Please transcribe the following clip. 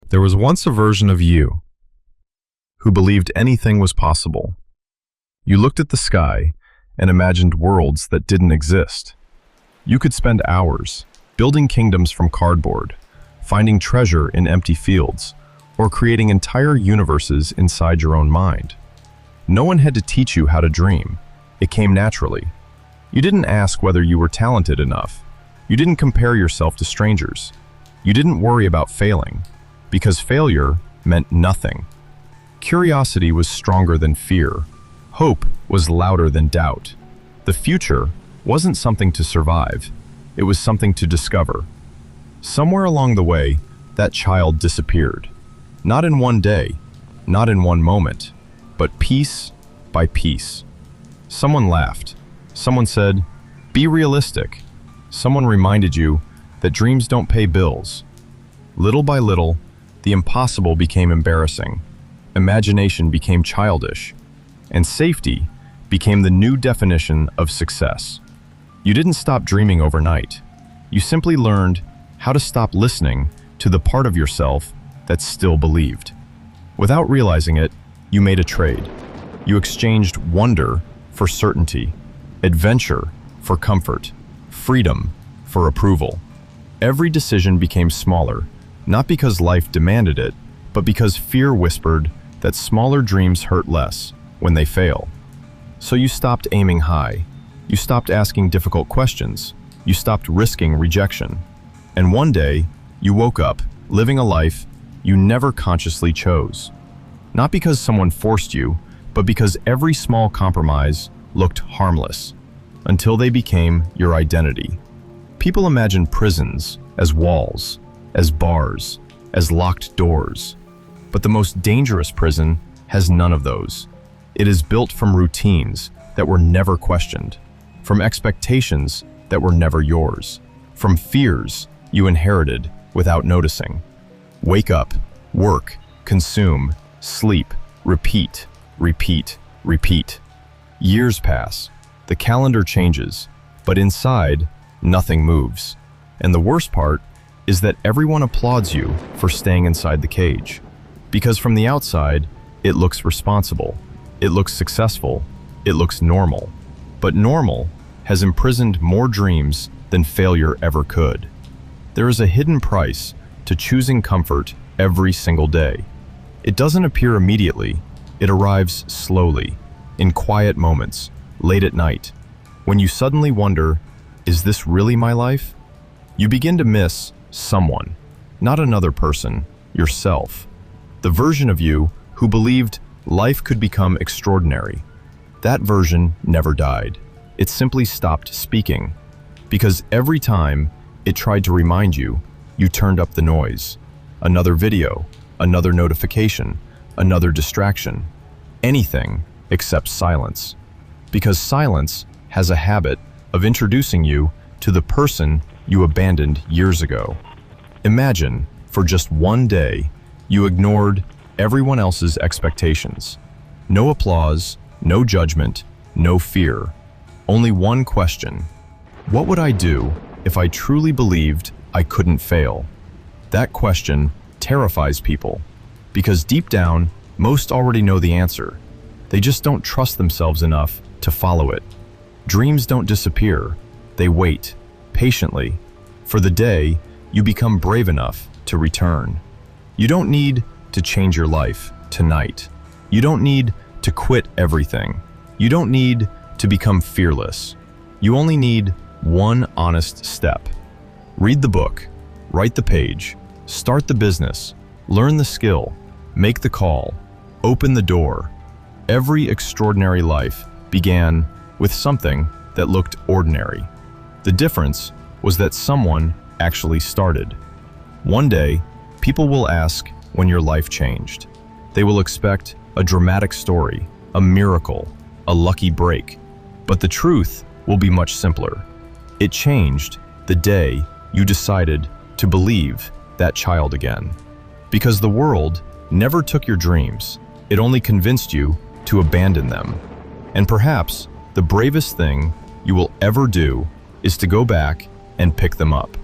There was once a version of you who believed anything was possible. You looked at the sky and imagined worlds that didn't exist. You could spend hours building kingdoms from cardboard, finding treasure in empty fields, or creating entire universes inside your own mind. No one had to teach you how to dream. It came naturally. You didn't ask whether you were talented enough. You didn't compare yourself to strangers. You didn't worry about failing, because failure meant nothing. Curiosity was stronger than fear. Hope was louder than doubt. The future wasn't something to survive. It was something to discover. Somewhere along the way, that child disappeared. Not in one day, not in one moment, but piece by piece. Someone laughed. Someone said, "Be realistic." Someone reminded you that dreams don't pay bills. Little by little, the impossible became embarrassing. Imagination became childish, and safety became the new definition of success. You didn't stop dreaming overnight. You simply learned how to stop listening to the part of yourself that still believed. Without realizing it, you made a trade. You exchanged wonder for certainty, adventure for comfort, freedom for approval. Every decision became smaller, not because life demanded it, but because fear whispered that smaller dreams hurt less when they fail. So you stopped aiming high. You stopped asking difficult questions. You stopped risking rejection. And one day, you woke up, living a life you never consciously chose. Not because someone forced you, but because every small compromise looked harmless, until they became your identity. People imagine prisons as walls, as bars, as locked doors. But the most dangerous prison has none of those. It is built from routines that were never questioned, from expectations that were never yours, from fears you inherited without noticing. Wake up, work, consume, sleep, repeat, repeat, repeat. Years pass, the calendar changes, but inside, nothing moves. And the worst part is that everyone applauds you for staying inside the cage. Because from the outside, it looks responsible, it looks successful, it looks normal. But normal has imprisoned more dreams than failure ever could. There is a hidden price to choosing comfort every single day. It doesn't appear immediately, it arrives slowly, in quiet moments, late at night. When you suddenly wonder, is this really my life? You begin to miss someone, not another person, yourself. The version of you who believed life could become extraordinary. That version never died. It simply stopped speaking. Because every time it tried to remind you, you turned up the noise. Another video, another notification, another distraction. Anything except silence. Because silence has a habit of introducing you to the person you abandoned years ago. Imagine, for just one day, you ignored everyone else's expectations. No applause, no judgment, no fear. Only one question. What would I do if I truly believed I couldn't fail? That question terrifies people, because deep down, most already know the answer. They just don't trust themselves enough to follow it. Dreams don't disappear. They wait, patiently, for the day you become brave enough to return. You don't need to change your life tonight. You don't need to quit everything. You don't need to become fearless. You only need one honest step. Read the book, write the page, start the business, learn the skill, make the call, open the door. Every extraordinary life began with something that looked ordinary. The difference was that someone actually started. One day, people will ask when your life changed. They will expect a dramatic story, a miracle, a lucky break. But the truth will be much simpler. It changed the day you decided to believe that child again. Because the world never took your dreams, it only convinced you to abandon them. And perhaps the bravest thing you will ever do is to go back and pick them up.